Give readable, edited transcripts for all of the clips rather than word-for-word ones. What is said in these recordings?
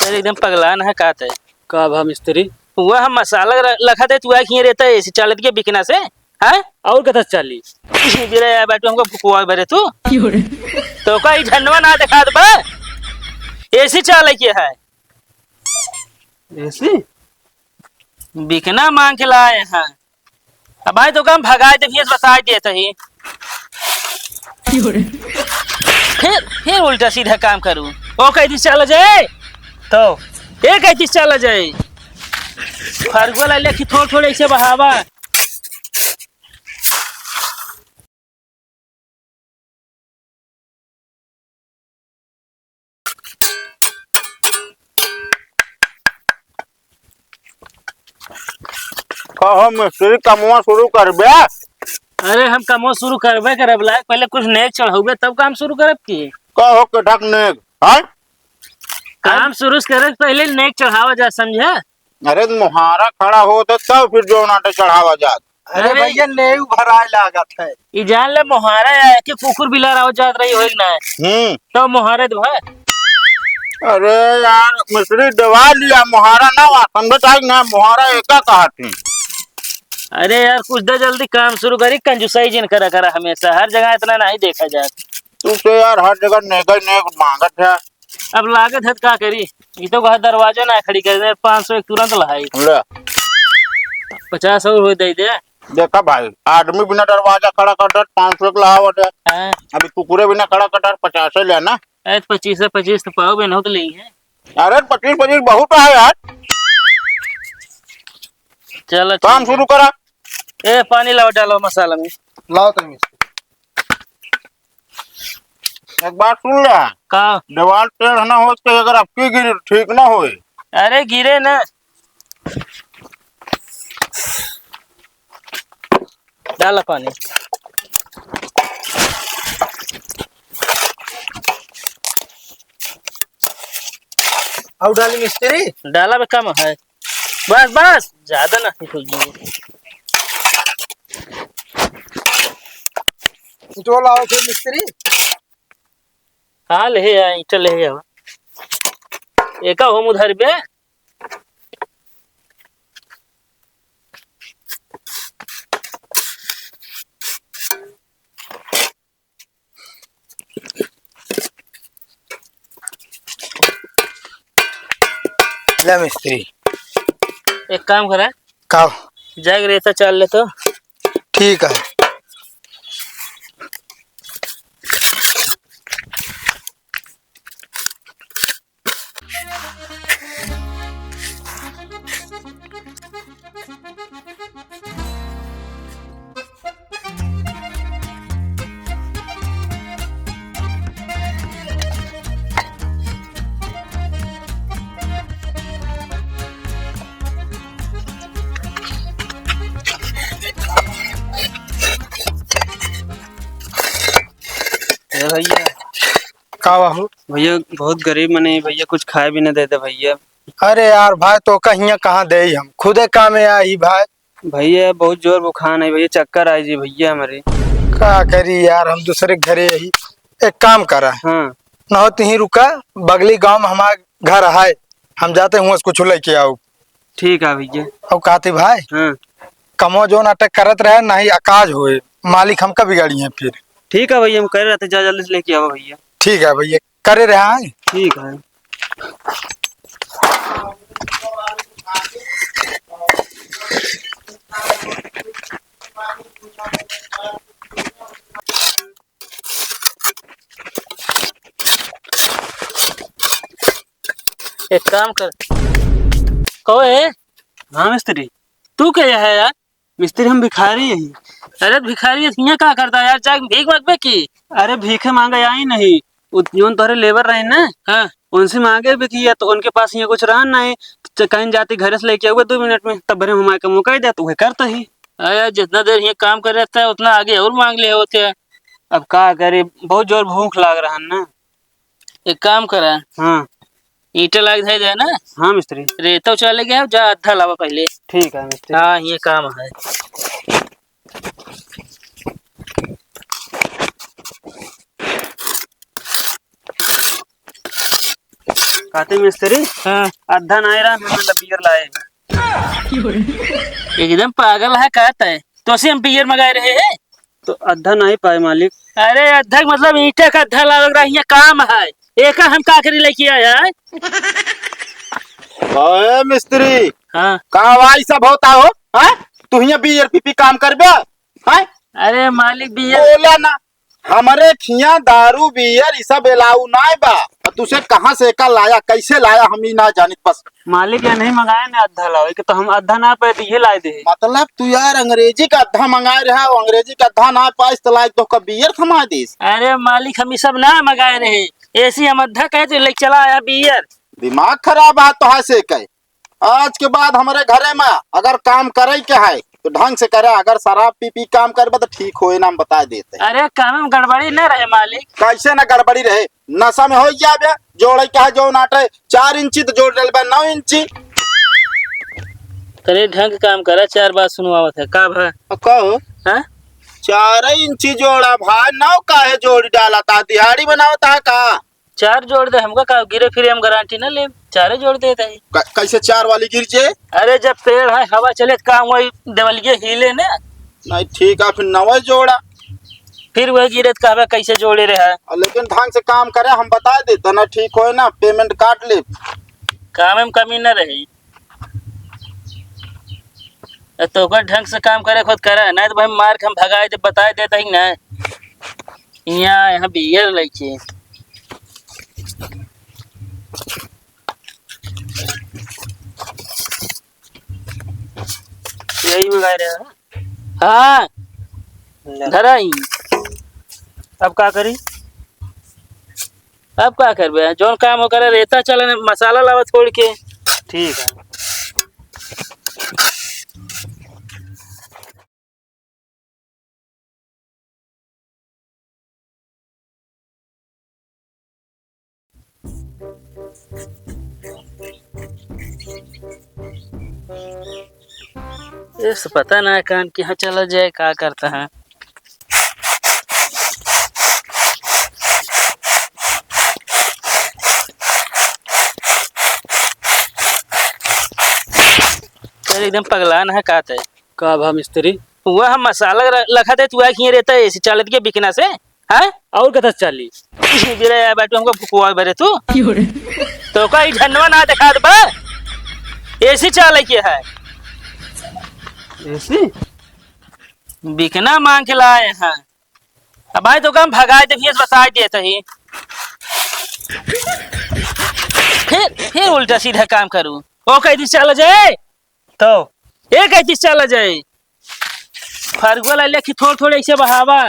अरे एकदम पगला ना का है का भा मिस्त्री वह हम मसाला लखा दे तू आखिए रहता है ऐसे चालत के बिकना से हैं और कथा चाली गिरे बैठो हमको फुकवा भरे तू तो का झंडवा ना दिखा दे बा ऐसी चाल के है ऐसे बिकना मांग के लाए हैं अब भाई तो काम भगाए दे फिर बता देते ही फिर उल्टा सीधा काम करूं ओ कहती चल जाए तो ये कहती चल जाए फरगो ला लेके थोड़ थोड़ ऐसे बहावा कहो मिस्त्री कमवा शुरू कर बे। अरे हम काम शुरू करबे करब ला पहले कुछ नेक चढ़ाऊबे तब काम शुरू करब की कहो के ढक नेक हां काम शुरू करे पहले नेक चढ़ावा जा समझे। अरे मुहारा खड़ा हो तो तब फिर जो नाटे चढ़ावा जात। अरे भैया नेव भराए लागत है ई जान ले मोहारा के कुकुर बिलार आओ जात रही होई ना तो मोहारे दो है। अरे यार मिस्त्री दवा लिया मुहारा ना समझ आई ना मुहारा एका कहती। अरे यार कुछ दे जल्दी काम शुरू करी कंजूसाई जिन करा करा हमेशा हर जगह इतना नहीं देखा जाता। तू तो यार हर जगह नेक मांगत है। अब लागत है क्या करी ये तो कहा दरवाजा ना खड़ी कर 500 एक तुरंत लहाई 50 और हो दे दे। देखा भाई आदमी बिना दरवाजा खड़ा कर 500 के लावट है अभी कुकुरे बिना खड़ा कर 50 लेना। अरे 25 से 25 तो पाओ बे तो ली है। अरे 25 बहुत है यार। चलो काम शुरू करा। ए पानी लाओ डालो मसाला में लाओ तुम एक बात सुन ले का दीवार टेढ़ ना हो तो अगर आपकी गिरी ठीक ना होए। अरे गिरे ना डाला पानी और डाली मिस्त्री डाला में कम है बस बस ज्यादा नहीं खुल तो लाओ फिर मिस्त्री हाँ ले ईटा ले एका होम उधर बे ले मिस्त्री एक काम करा का जाग रेता चाल ले तो ठीक है। भैया का बाहू भैया बहुत गरीब मने भैया कुछ खाए भी न देते भैया। अरे यार भाई तो कहीं कहाँ दे हम खुदे काम आई भाई। भैया बहुत जोर बुखार है भैया चक्कर आई जी भैया हमारे का करी यार हम दूसरे घरे यही एक काम करा हाँ न हो ही रुका बगली गांव में हमारा घर है हम जाते हुए कुछ लेके आओ। ठीक है भैया। अब कहते भाई हाँ कमो जो नाटक करत रहे ना ही अकाज होए मालिक हमका बिगाड़ी है फिर। ठीक है भैया हम कर रहे थे जा जल्दी से लेके आओ भैया। ठीक है भैया करे रहे ठीक है। एक काम कर कहो है हाँ मिस्त्री तू क्या है यार मिस्त्री हम भिखारी यही। अरे भिखारी यहाँ क्या करता है यार जाग भीख मांगबे की। अरे भीखे मांगा या ही नहीं जोन तोहरे लेबर रहे ना हाँ उनसे मांगे भी किया तो उनके पास यहाँ कुछ रहा नहीं तो कहीं जाती घर से लेके आऊंगा 2 मिनट में तब भरे हमारे का मौका ही दे तो वह करता ही। यार जितना देर यहाँ काम कर रहता है उतना आगे और मांग ले होते हैं। अब का करे बहुत जोर भूख लाग रहा है ना। एक काम करा हाँ ईटा लग जाए ना हाँ मिस्त्री रेता चले गया जा आधा लावा पहले। ठीक है मिस्त्री। हाँ ये काम है। कहते मिस्त्री हाँ अद्धा नहीं रहा मतलब बियर लाए। एकदम पागल है कहता है तो से हम बियर मंगाए रहे हैं। तो अद्धा नहीं पाए मालिक। अरे अध्यक्ष मतलब ईंटे का अद्धा लग रहा है काम है एक हम काकरी लेके आया है। ओए मिस्त्री हाँ कहाँ भाई सब होता हो हैं? तू यहाँ बीयर पीपी काम करबे हैं? अरे मालिक बियर बोला ना हमारे खिया दारू बियर ये सब एलाऊ ना बा। और तुसे कहाँ से का लाया कैसे लाया हम ही ना जानित बस। मालिक या नहीं मंगाया ना अद्धा लाओ कि तो हम अद्धा ना पाए तो ये लाए दे। मतलब तू यार अंग्रेजी का अद्धा मंगाए रहा हो अंग्रेजी का अद्धा ना पाइस तो लायक तो का बियर थमा दीस। अरे मालिक हम ये सब ना मंगाए रहे ऐसी हम अद्धा कहे तो लेके चला आया बियर। दिमाग खराब है तो से कहे आज के बाद हमारे घरे में अगर काम करे के है तो ढंग से करे। अगर शराब पी पी काम करबे तो ठीक हो ना हम बता देते। अरे काम में गड़बड़ी न रहे मालिक। कैसे ना गड़बड़ी रहे नशा में हो जाबे जोड़े क्या जो नाटे 4 इंची तो जोड़ डलबे 9 इंची। करे ढंग काम करा 4 बात सुनवावत है का भा कहो हाँ 4 इंची जोड़ा भाई 9 काहे जोड़ी डाला था दिहाड़ी बनावता है का 4 जोड़ दे हमका का गिरे फिरे हम गारंटी न ले 4 जोड़ देते है। कैसे 4 वाली गिर जे। अरे जब पेड़ है हवा चले तो काम वही देवलिए हिले ने नहीं ठीक है फिर 9 जोड़ा फिर वही गिरे तो कहबे कैसे जोड़े रहा। लेकिन ढंग से काम करे हम बता देते ना ठीक हो ना पेमेंट काट ले। काम में कमी न रही तो ओकर ढंग से काम करे खुद करे नहीं तो भाई मार के हम भगाए दे बता देता ही ना यहाँ बियर लेके यही मंगाए रहे। हाँ धरा ही अब क्या करी। अब क्या करबे जोन काम हो करे रेता चले मसाला लावा छोड़ के। ठीक है इस पता ना कान कि यहाँ चला जाए क्या करता है। एकदम पगलान है कहते का भा मिस्त्री वह हम मसाला लखा दे तू आखिए रहता है ऐसे चलत के बिकना से हैं और कथा चाली गिरे बैठो हमको फुकवा बरे तू तो कोई झंडवा ना दिखा दे बा ऐसी चाल के है ऐसी बिकना मांग के लाए हैं। अब भाई तो कम भगाए थे फिर बता देते ही फिर उल्टा सीधा काम करूं ओ कह दी चला जाए तो एक ऐसी चला जाए फरगुआ ला लेके थोड़ थोड़े ऐसे बहावा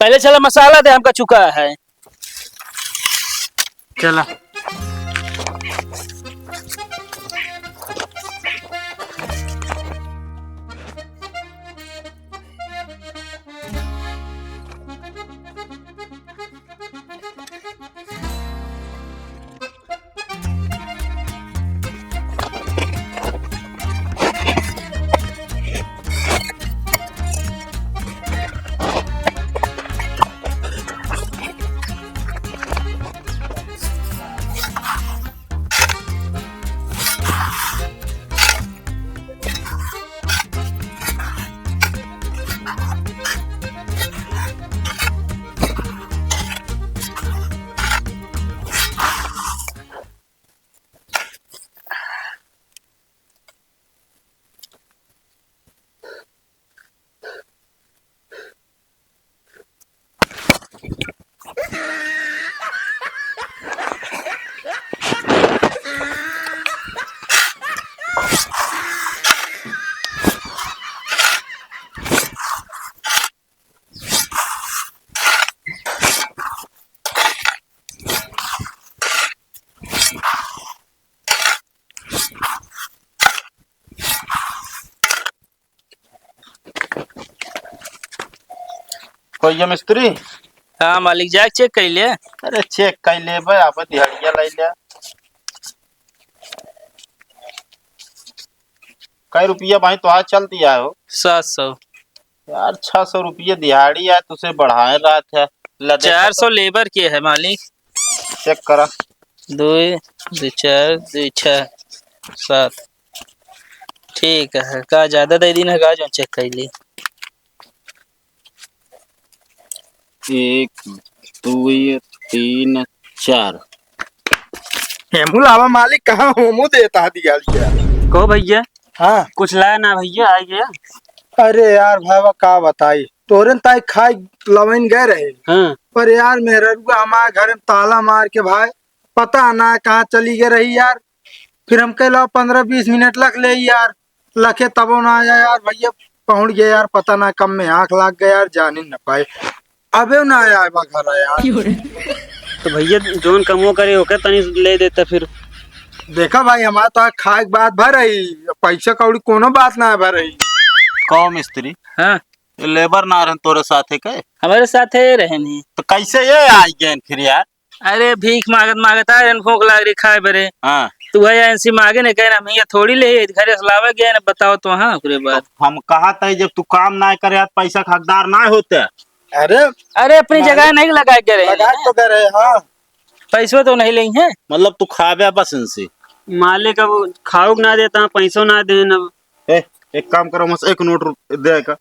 पहले चला मसाला दे हमका चुका है चला। कोई ये मिस्त्री हाँ मालिक जाके चेक कर ले। अरे चेक कर ले भाई आप दिहाड़िया लाई ले कई रुपया भाई तो आज चल दिया हो 700 यार 600 रुपये दिहाड़ी है तुझे बढ़ाए रहा था 400 लेबर के है मालिक चेक करा। 2 2 4 2 6 7। ठीक है, का ज्यादा दे दिन है का जो चेक कर ली। 1 2 3 4। हेमू लावा मालिक कहाँ होमू देता दिया क्या। कहो भैया, हाँ कुछ लाया ना भैया, आ गया। अरे यार भाई का बताई तोरे ताई खाई लवन गए रहे। हाँ पर यार मेरे हमारे घर में ताला मार के भाई पता ना कहाँ चली गई रही यार। फिर हम कह 15-20 मिनट लग ले यार, लखे तब ना आया यार भैया। पहुंच गए यार, पता ना कम में आंख लाग गया यार, जान ही न पाए। अबे ना आया घर यार। तो भैया जोन कमो करे होके तनी ले देता फिर। देखा भाई हमारा तो खाए के बात भर रही, पैसा कौड़ी कोनो बात ना भर रही। कहो मिस्त्री, हाँ लेबर ना रहन तोरे साथे के, हमारे साथ है रहे नहीं। तो कैसे ये आई गए फिर यार। अरे भीख मांगत मांगत आए भूख लाग रही खाए बरे। हाँ तू है ऐसी मांगे ने कहना भैया थोड़ी ले घरे से लावे गया ना बताओ तो। हाँ पूरे बात तो हम कहा था जब तू काम ना करे यार पैसा का हकदार ना होते। अरे अरे अपनी जगह नहीं लगा के रहे लगा तो कर रहे। हाँ पैसों तो नहीं लेंगे। मतलब तू खावे बस इनसे। मालिक अब खाओ ना देता, पैसों ना दे अब। एक काम करो, बस 1 नोट दे का।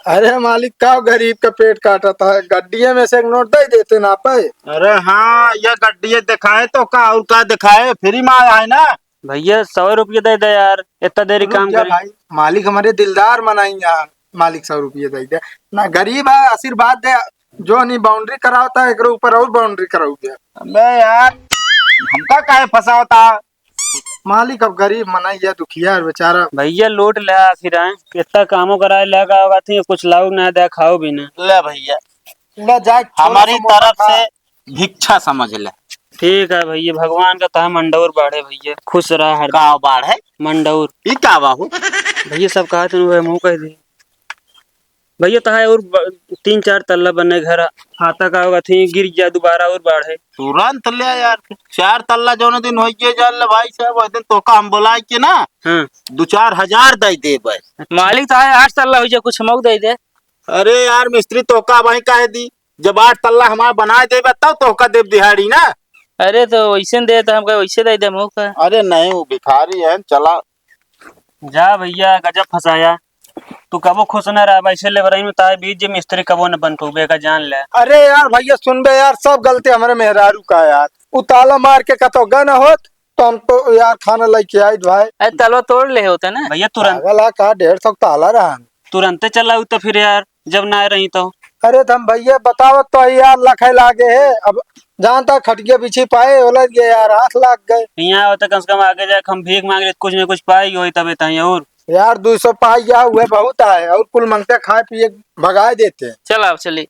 अरे मालिक का गरीब का पेट काटा था, गड्डिया में से 1 नोट दे देते ना पे। अरे हाँ, ये गड्डी दिखाए तो का और का दिखाए, फ्री में आया है ना। भैया 100 रुपये दे दे यार, इतना देरी काम रुक जा करे। भाई, मालिक हमारे दिलदार मनाई यार। मालिक 100 रुपये दे दे ना, गरीब है आशीर्वाद दे। जो नहीं बाउंड्री कराता है एक ऊपर और बाउंड्री कराऊ दे। अबे यार हमका काहे फंसावता। मालिक अब गरीब मनाई है, दुखिया है बेचारा। भैया लूट ले आखिर आए, इतना कामों कराए लगा होगा थी, कुछ लाओ ना दे खाओ भी ना। ले भैया, ले जाए हमारी तरफ से भिक्षा समझ ले। ठीक है भैया, भगवान का तहा मंडौर बाढ़े भैया, खुश रहा हर गाँव बाढ़ है मंडौर। ये क्या बाहू। भैया सब कहा थे मुँह कह दी भैया, तहा और 3-4 तल्ला बने घर हाथा का होगा थी, गिर गया दोबारा और बाढ़े। तुरंत ले यार, 4 तल्ला जो दिन हो जान ले भाई साहब, वो दिन तो का हम बोला के ना हाँ 2-4 हजार दे दे भाई। मालिक तो है 8 तल्ला हो जाए कुछ मऊ दे दे। अरे यार मिस्त्री तो का भाई काहे दी, जब 8 तल्ला हमारा बना दे तब तो का देव दिहाड़ी ना। अरे तो वैसे दे तो हमको वैसे दे दे मऊ का। अरे नहीं वो भिखारी है, चला। जा भैया, गजब फंसाया। तू कबो खुश न रहा वैसे ले में ताए बीच जे मिस्त्री कबो न बन पौबे का जान ले। अरे यार भैया सुन बे यार, सब गलती हमारे मेहरारू का है यार। वो ताला मार के कतो गन होत तो हमको यार खाना लेके आई भाई। अरे तलवा तोड़ ले होता ना। भैया तुरंत पागल है का, 150 ताला रहा। तुरंत चला तो फिर यार, जब ना रही तो। अरे तुम भैया बताओ तो यार लखे लागे है। अब जानता खटिया बिछी पाए उलझ गए यार, 8 लाख गए यहाँ होता कम से कम आगे जाके हम भीख मांग रहे कुछ न कुछ पाई हो तब तही और। यार। 200 पाई या हुए बहुत है, और कुल मंगते खाए पिए भगाए देते। चल आप चली।